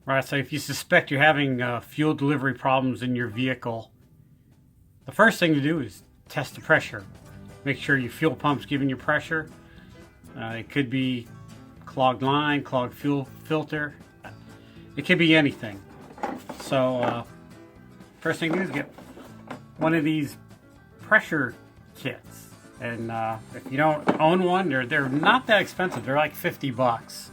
Right, so if you suspect you're having fuel delivery problems in your vehicle, the first thing to do is test the pressure. Make sure your fuel pump's giving you pressure. It could be clogged line, clogged fuel filter. It could be anything. So first thing to do is get one of these pressure kits. And if you don't own one, they're not that expensive. They're like 50 bucks,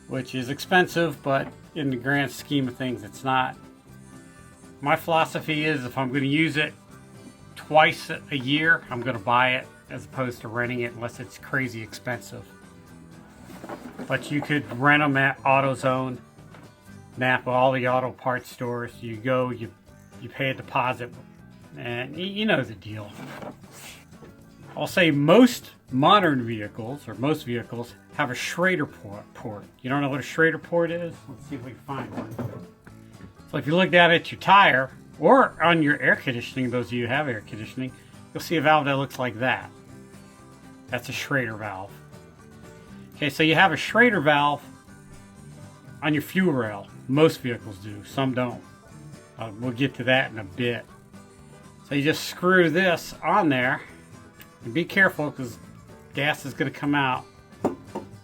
which is expensive, but in the grand scheme of things, it's not. My philosophy is if I'm going to use it twice a year, I'm going to buy it as opposed to renting it unless it's crazy expensive. But you could rent them at AutoZone, Napa, all the auto parts stores. You go, you pay a deposit, and you know the deal. I'll say most modern vehicles, or most vehicles, have a Schrader port. You don't know what a Schrader port is? Let's see if we can find one. So if you look down at your tire, or on your air conditioning, those of you who have air conditioning, you'll see a valve that looks like that. That's a Schrader valve. Okay, so you have a Schrader valve on your fuel rail. Most vehicles do, some don't. We'll get to that in a bit. So you just screw this on there. And be careful because gas is going to come out.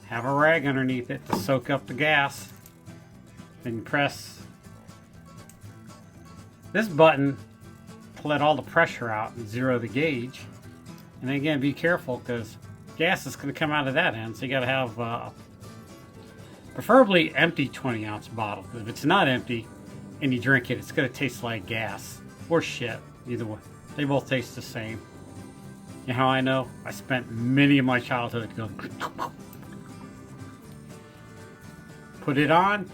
Have a rag underneath it to soak up the gas. Then you press this button to let all the pressure out and zero the gauge. And then again, be careful because gas is going to come out of that end. So you got to have preferably empty 20-ounce bottle. Because if it's not empty and you drink it, it's going to taste like gas or shit. Either way, they both taste the same. You know how I know? I spent many of my childhood going. Put it on,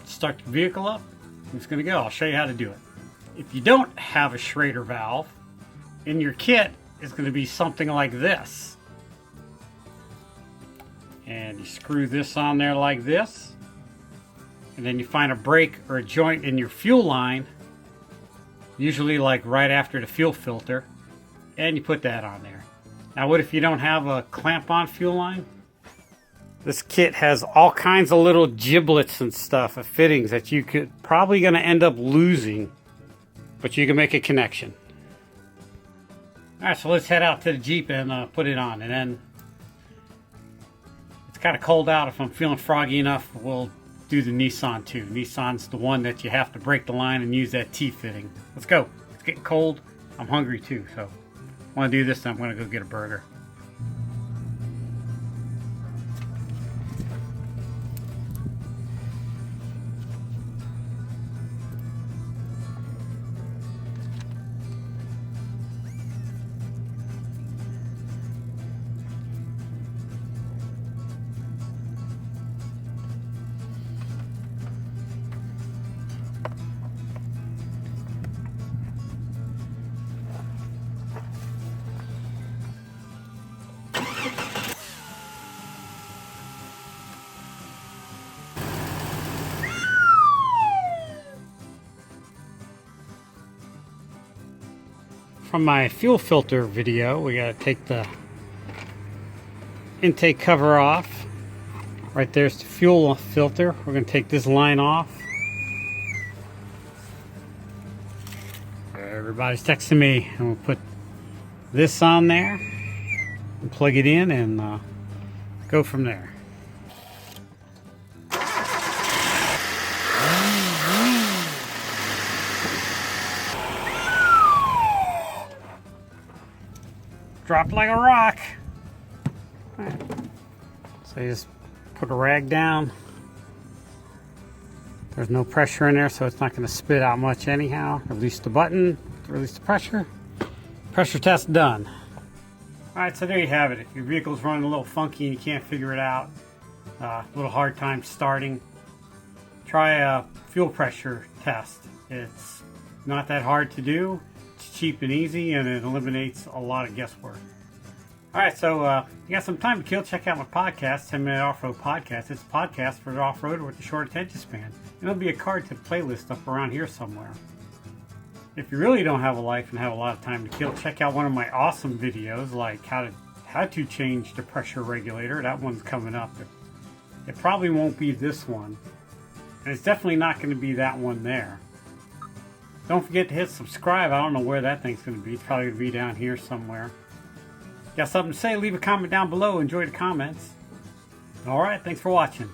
start the vehicle up, it's going to go. I'll show you how to do it. If you don't have a Schrader valve, in your kit is going to be something like this. And you screw this on there like this. And then you find a break or a joint in your fuel line, usually like right after the fuel filter, and you put that on there. Now what if you don't have a clamp-on fuel line? This kit has all kinds of little giblets and stuff, of fittings that you could probably going to end up losing, but you can make a connection. Alright, so let's head out to the Jeep and put it on. And then it's kind of cold out. If I'm feeling froggy enough, we'll do the Nissan too. Nissan's the one that you have to break the line and use that T-fitting. Let's go. It's getting cold. I'm hungry too, so I want to do this, then I'm going to go get a burger. From my fuel filter video, we got to take the intake cover off. Right there's the fuel filter. We're going to take this line off. Everybody's texting me. And we'll put this on there and plug it in and go from there. Dropped like a rock. Right. So you just put a rag down. There's no pressure in there, so it's not going to spit out much anyhow. Release the button to release the pressure. Pressure test done. Alright, so there you have it. If your vehicle's running a little funky and you can't figure it out, a little hard time starting, try a fuel pressure test. It's not that hard to do. It's cheap and easy, and it eliminates a lot of guesswork. Alright, so you got some time to kill, check out my podcast, 10 Minute Off-Road Podcast. It's a podcast for the off-roader with a short attention span. And it'll be a card to playlist up around here somewhere. If you really don't have a life and have a lot of time to kill, check out one of my awesome videos, like how to change the pressure regulator. That one's coming up. It probably won't be this one. And it's definitely not going to be that one there. Don't forget to hit subscribe. I don't know where that thing's going to be. It's probably going to be down here somewhere. Got something to say? Leave a comment down below. Enjoy the comments. Alright, thanks for watching.